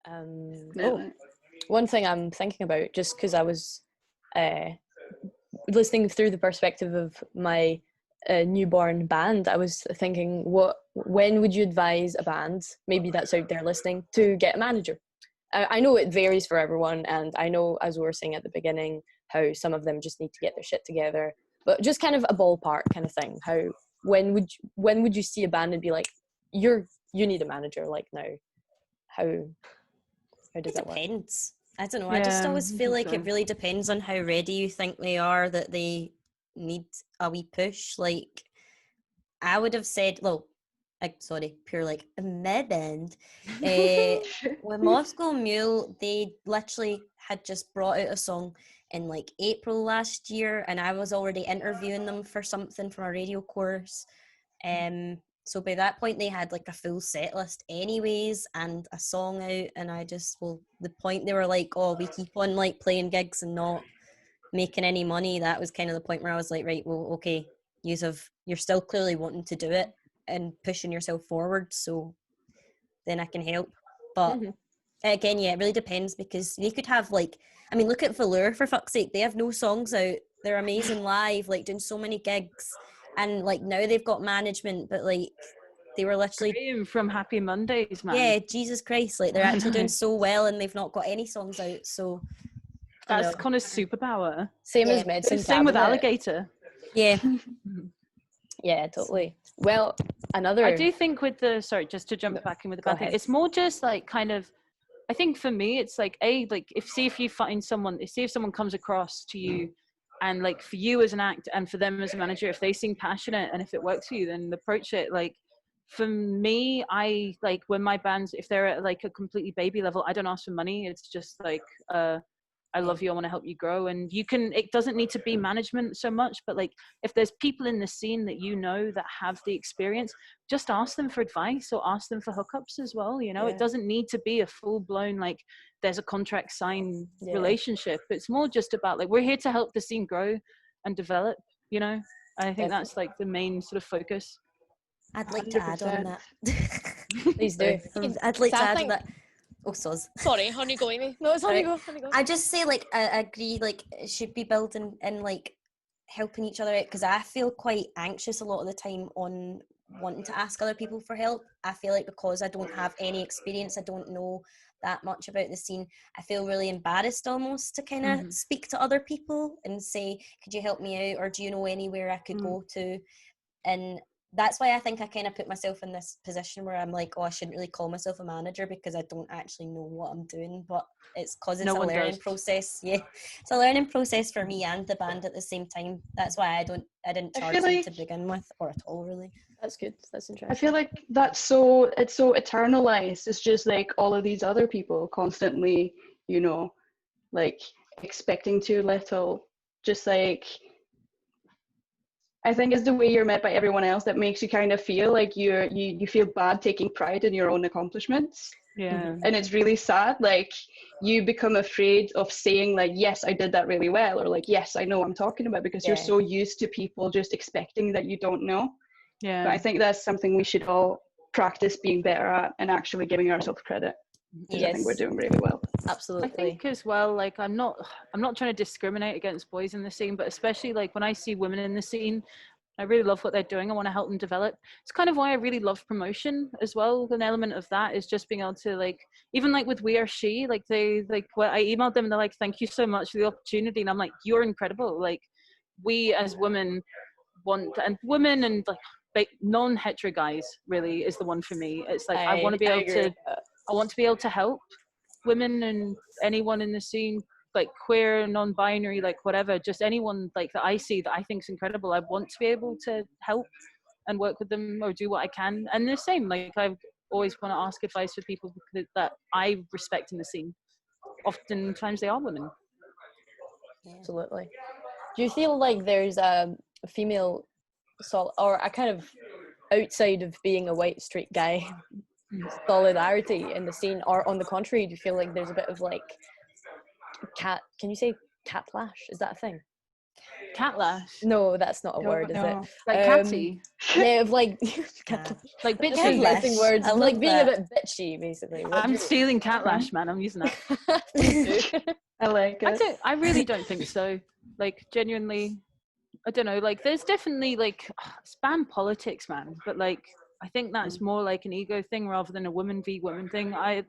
Oh, one thing I'm thinking about, just because I was listening through the perspective of my newborn band, I was thinking, when would you advise a band, maybe that's out there listening, to get a manager? I know it varies for everyone, and I know, as we were saying at the beginning, how some of them just need to get their shit together, but just kind of a ballpark kind of thing. When would you see a band and be like, you need a manager, like, now? How does that work? It depends. I don't know. I just always feel like it really depends on how ready you think they are, that they need a wee push. Like, I would have said, pure like my band. With Moskow Mule, they literally had just brought out a song in like April last year, and I was already interviewing them for something from a radio course. So by that point they had like a full set list anyways and a song out, and the point they were like, oh, we keep on like playing gigs and not making any money, that was kind of the point where I was like, right, well, okay, you're still clearly wanting to do it and pushing yourself forward, so then I can help. But again, yeah, it really depends, because they could have like, I mean, look at Velour, for fuck's sake, they have no songs out, they're amazing live, like doing so many gigs, and like now they've got management, but like they were literally Graham from Happy Mondays, man. Yeah, Jesus Christ, like they're actually doing so well and they've not got any songs out, so that's Connor's superpower. Same as Medicine Same with Alligator. Yeah. Yeah, totally. Well, I do think with just to jump back in with the band thing, it's more just like kind of, I think for me, it's like, if you find someone, see if someone comes across to you, and like for you as an act and for them as a manager, if they seem passionate and if it works for you, then approach it. Like for me, I like when my bands, if they're at like a completely baby level, I don't ask for money. It's just like, I love you, I want to help you grow. And it doesn't need to be management so much, but like if there's people in the scene that you know that have the experience, just ask them for advice or ask them for hookups as well. It doesn't need to be a full blown, like there's a contract signed relationship. It's more just about like, we're here to help the scene grow and develop, I think that's like the main sort of focus. I'd like to add on that. Please do. I'd like to add on that. Oh, sorry, honey, go Amy. No, it's honey, go. I just say, like, I agree, like, it should be building and, like, helping each other out, because I feel quite anxious a lot of the time on wanting to ask other people for help. I feel like because I don't have any experience, I don't know that much about the scene, I feel really embarrassed almost to kind of speak to other people and say, could you help me out, or do you know anywhere I could go to? And that's why I think I kind of put myself in this position where I'm like, oh, I shouldn't really call myself a manager because I don't actually know what I'm doing, but it's because it's a learning process. Yeah, it's a learning process for me and the band at the same time. That's why I didn't charge them to begin with, or at all, really. That's good. That's interesting. I feel like it's so eternalized. It's just like all of these other people constantly, like expecting too little. Just like, I think it's the way you're met by everyone else that makes you kind of feel like you feel bad taking pride in your own accomplishments. Yeah. And it's really sad. Like, you become afraid of saying like, yes, I did that really well, or like, yes, I know what I'm talking about, because you're so used to people just expecting that you don't know. Yeah. But I think that's something we should all practice being better at, and actually giving ourselves credit. Because I think we're doing really well. Absolutely. I think as well, like I'm not trying to discriminate against boys in the scene, but especially like when I see women in the scene, I really love what they're doing. I want to help them develop. It's kind of why I really love promotion as well. An element of that is just being able to, like, even like with We Are She, like I emailed them and they're like, thank you so much for the opportunity. And I'm like, you're incredible. Like, we as women and women and like non-hetero guys really is the one for me. It's like, I want to be able to help women and anyone in the scene, like queer, non-binary, like whatever, just anyone like that I see that I think is incredible. I want to be able to help and work with them or do what I can. And the same, like I always want to ask advice for people that I respect in the scene. Oftentimes they are women. Absolutely. Do you feel like there's a female or a kind of outside of being a white straight guy solidarity in the scene, or on the contrary, do you feel like there's a bit of like can you say catlash? Is that a thing? Catlash. No, that's not a No, word, is no. it? Like catty. No, like Like like bitchy. missing words. I love Like being that. a bit bitchy, basically. What I'm do stealing catlash, man. I'm using that. Please do. I like it. I really don't think so. Like genuinely, I don't know. Like there's definitely like it's band politics, man. But like I think that's more like an ego thing rather than a woman v woman thing. I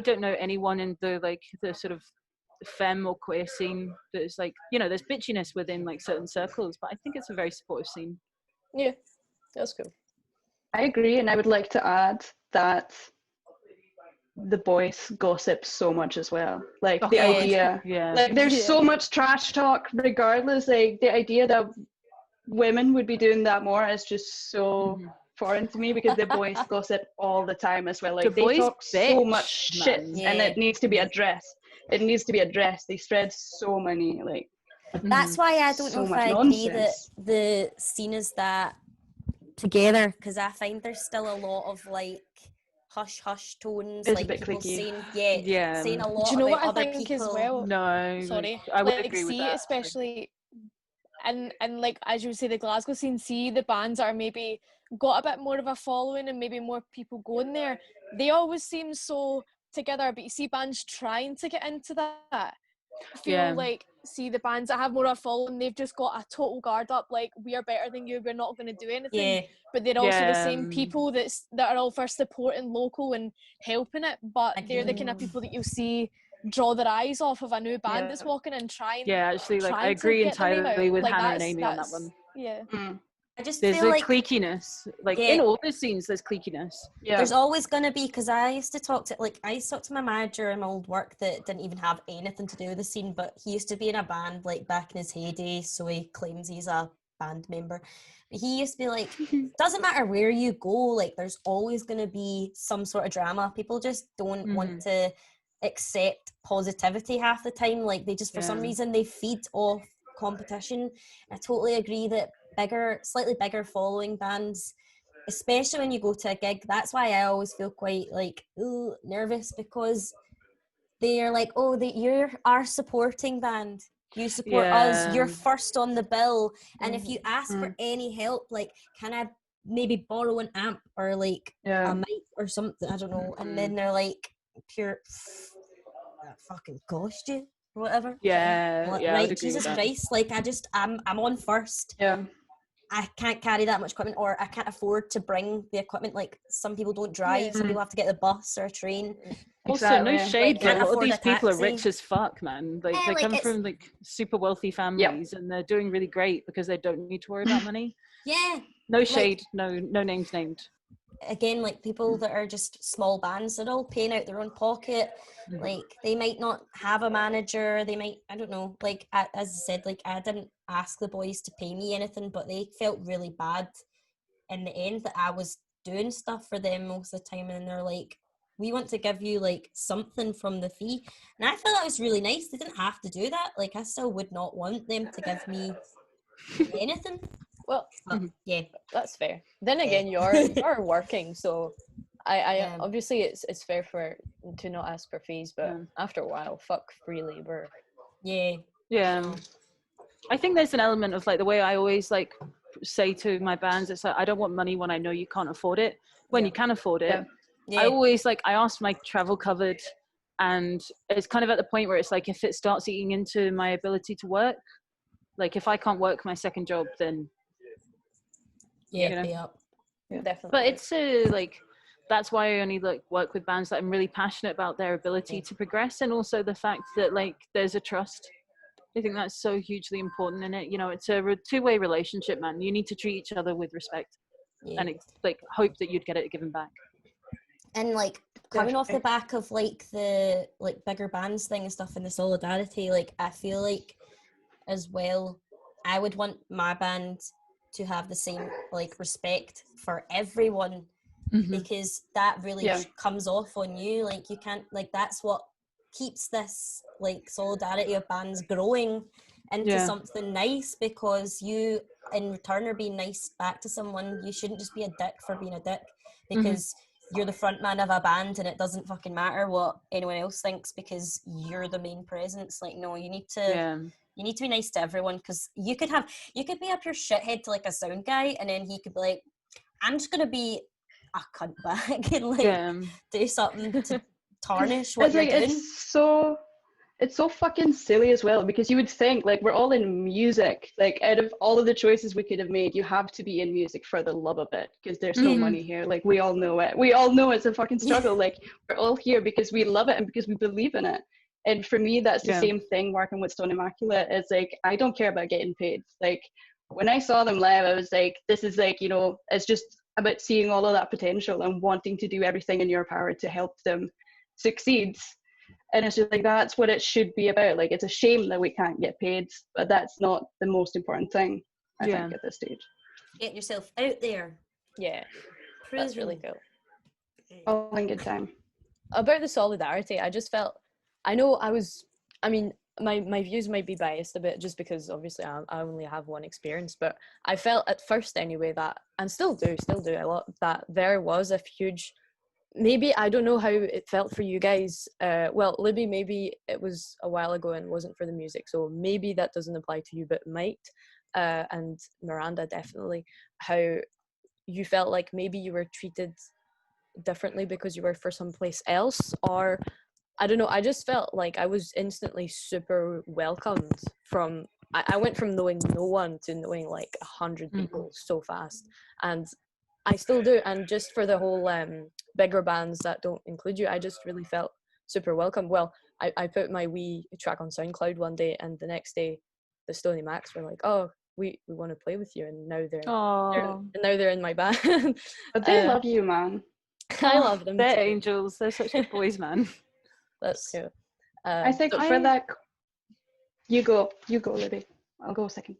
don't know anyone in the sort of femme or queer scene that is like, you know, there's bitchiness within like certain circles, but I think it's a very supportive scene. Yeah, that's cool. I agree, and I would like to add that the boys gossip so much as well. Like the idea, like there's so much trash talk regardless. Like the idea that women would be doing that more is just so foreign to me, because the boys gossip all the time as well. Like they talk so much shit, and it needs to be addressed. It needs to be addressed. They spread so many like. That's why I don't know if I agree that the scene is that together, because I find there's still a lot of like hush tones, it's like a bit people cliquey. saying a lot Do you know about what I other think people. as well? No, Sorry, I would like, agree with see, that. especially, and like as you would say, the Glasgow scene. See the bands that are maybe got a bit more of a following and maybe more people going there. They always seem so together, but you see bands trying to get into that. Feel like see the bands that have more of a following, they've just got a total guard up, like we are better than you, we're not going to do anything. But they're also the same people that are all for supporting local and helping it, but they're the kind of people that you'll see draw their eyes off of a new band that's walking and trying. Actually, like I agree entirely with Hannah and Aimee on that one. I just there's feel a like cliquiness, like in all the scenes there's cliquiness. There's always going to be, because I used to talk to my manager in my old work that didn't even have anything to do with the scene, but he used to be in a band like back in his heyday, so he claims he's a band member. But he used to be like, doesn't matter where you go, like there's always going to be some sort of drama. People just don't want to accept positivity half the time. Like they just, for some reason, they feed off competition. I totally agree that slightly bigger following bands, especially when you go to a gig, that's why I always feel quite like nervous, because they are like, you're our supporting band, you support us, you're first on the bill, and if you ask for any help, like can I maybe borrow an amp or like a mic or something, I don't know, and then they're like pure that fucking cost you or whatever. Right, Jesus Christ, like I'm on first. I can't carry that much equipment, or I can't afford to bring the equipment. Like some people don't drive, some people have to get the bus or a train. Also, no shade, like, but a lot of these people are rich as fuck, man. Like they come from like super wealthy families, and they're doing really great because they don't need to worry about money. No shade, no names named. Again, like people that are just small bands, they're all paying out their own pocket. Like they might not have a manager, they might, I don't know, like as I said, like I didn't ask the boys to pay me anything, but they felt really bad in the end that I was doing stuff for them most of the time, and they're like, we want to give you like something from the fee. And I felt that was really nice. They didn't have to do that. Like I still would not want them to give me anything. Well, that's fair. Then again, you're working, so I obviously it's fair to not ask for fees, but after a while, fuck free labor. I think there's an element of like the way I always like say to my bands, it's like I don't want money when I know you can't afford it. When you can afford it, I always like I ask my travel covered, and it's kind of at the point where it's like if it starts eating into my ability to work, like if I can't work my second job, then definitely. But it's like that's why I only like work with bands that I'm really passionate about their ability to progress, and also the fact that like there's a trust. I think that's so hugely important in it. You know, it's a two-way relationship, man. You need to treat each other with respect, and it's like hope that you'd get it given back. And like coming off the back of like the like bigger bands thing and stuff, and the solidarity, like I feel like as well, I would want my band to have the same like respect for everyone, because that really comes off on you. Like you can't, like that's what keeps this like solidarity of bands growing into something nice, because you in return are being nice back to someone. You shouldn't just be a dick for being a dick because you're the front man of a band and it doesn't fucking matter what anyone else thinks because you're the main presence. Like no, you need to You need to be nice to everyone, because you could be up your shithead to like a sound guy, and then he could be like, I'm just gonna be a cunt back and like do something to tarnish what you're doing. It's so fucking silly as well, because you would think, like, we're all in music. Like, out of all of the choices we could have made, you have to be in music for the love of it, because there's no money here. Like, we all know it. We all know it's a fucking struggle. Like, we're all here because we love it and because we believe in it. And for me, that's the same thing working with Stoned Immaculate. It's like, I don't care about getting paid. Like, when I saw them live, I was like, this is like, you know, it's just about seeing all of that potential and wanting to do everything in your power to help them succeed. And it's just like, that's what it should be about. Like, it's a shame that we can't get paid, but that's not the most important thing, I think, at this stage. Get yourself out there. Yeah, that's really cool. All in good time. About the solidarity, I just felt, my views might be biased a bit just because obviously I only have one experience, but I felt at first anyway that, and still do a lot, that there was a huge, maybe I don't know how it felt for you guys. Well, Libby, maybe it was a while ago and wasn't for the music, so maybe that doesn't apply to you, but it might. And Miranda, definitely, how you felt like maybe you were treated differently because you were for someplace else, or I don't know. I just felt like I was instantly super welcomed from. I went from knowing no one to knowing like 100 people so fast, and I still do. And just for the whole bigger bands that don't include you, I just really felt super welcome. Well, I put my wee track on SoundCloud one day, and the next day the Stoney Macs were like, oh, we want to play with you, and now they're in my band. But they love you, man. I love them. They're too. angels. They're such good boys, man. That's true. I think for that, you go, Libby. I'll go second.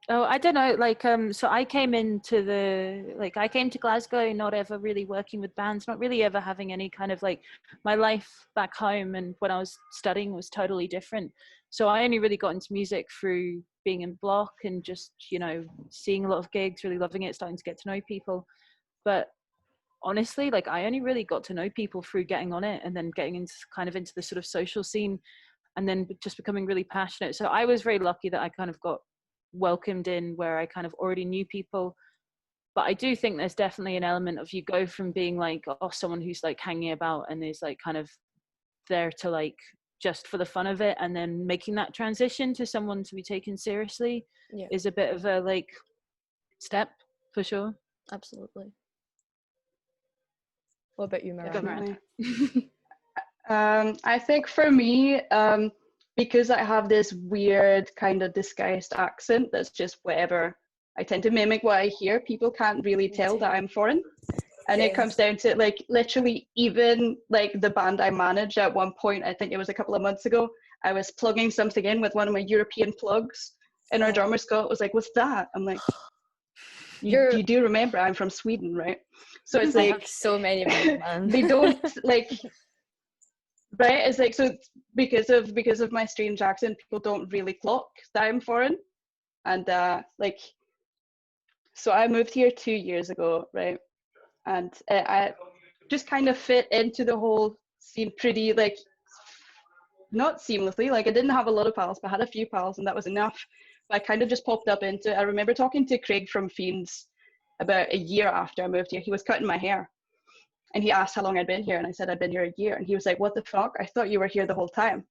Oh, I don't know. Like, so I came to Glasgow, not ever really working with bands, not really ever having any kind of like, my life back home and when I was studying was totally different. So I only really got into music through being in Block and just, you know, seeing a lot of gigs, really loving it, starting to get to know people. But honestly, like, I only really got to know people through getting on it and then getting into the sort of social scene and then just becoming really passionate. So I was very lucky that I kind of got welcomed in where I kind of already knew people. But I do think there's definitely an element of you go from being like, oh, someone who's like hanging about and is like kind of there to like just for the fun of it, and then making that transition to someone to be taken seriously is a bit of a like step for sure. Absolutely. What about you, Miranda? I think for me, because I have this weird kind of disguised accent that's just whatever, I tend to mimic what I hear. People can't really tell that I'm foreign. And it comes down to like literally even like the band I manage at one point, I think it was a couple of months ago, I was plugging something in with one of my European plugs and our drummer Scott was like, what's that? I'm like, you do remember I'm from Sweden, right? So it's like, I have so many of them, man. They don't like, right? It's like, so because of my strange accent, people don't really clock that I'm foreign. And like, so I moved here 2 years ago, right? And I just kind of fit into the whole scene pretty, like, not seamlessly. Like, I didn't have a lot of pals, but I had a few pals and that was enough. But I kind of just popped up into it. I remember talking to Craig from Fiends about a year after I moved here. He was cutting my hair and he asked how long I'd been here, and I said I'd been here a year, and he was like, what the fuck? I thought you were here the whole time.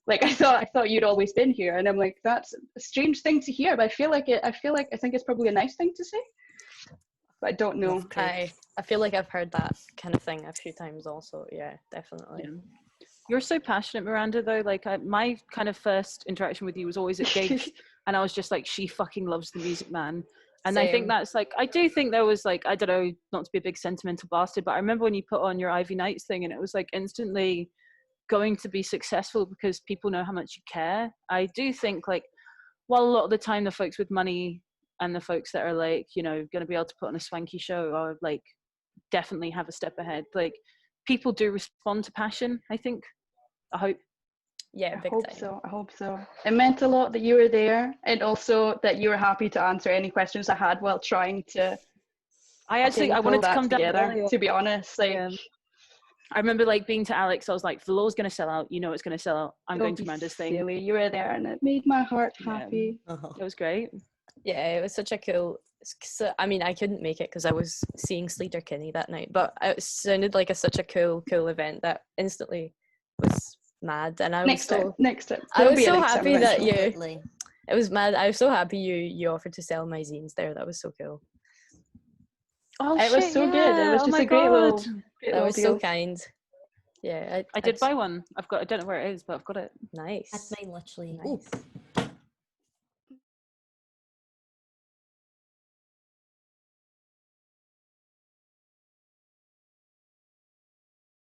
Like, I thought you'd always been here. And I'm like, that's a strange thing to hear, but I think it's probably a nice thing to say, but I don't know. I feel like I've heard that kind of thing a few times also. Yeah, definitely. Yeah. You're so passionate, Miranda, though. Like, my kind of first interaction with you was always at gigs and I was just like, she fucking loves the music, man. And same. I think that's like, I do think there was like, I don't know, not to be a big sentimental bastard, but I remember when you put on your Ivy Nights thing and it was like instantly going to be successful because people know how much you care. I do think like, while a lot of the time the folks with money and the folks that are like, you know, going to be able to put on a swanky show are like definitely have a step ahead. Like, people do respond to passion, I think. I hope. Yeah, big time. I hope so. It meant a lot that you were there, and also that you were happy to answer any questions I had while trying to. I wanted to come together. To be honest, like, I remember like being to Alex, I was like, Velow's going to sell out. You know it's going to sell out. I'm going to Miranda's thing. Silly. You were there and it made my heart happy. It was great. Yeah, it was such a cool... I mean, I couldn't make it because I was seeing Sleater Kinney that night, but it sounded like such a cool event that instantly was mad. And I was next time. I was so happy that you... It was mad. I was so happy you offered to sell my zines there. That was so cool. Oh, it was so good. It was just a great little... That was so kind. Yeah, I did buy one. I don't know where it is, but I've got it. Nice. That's mine, literally. Nice.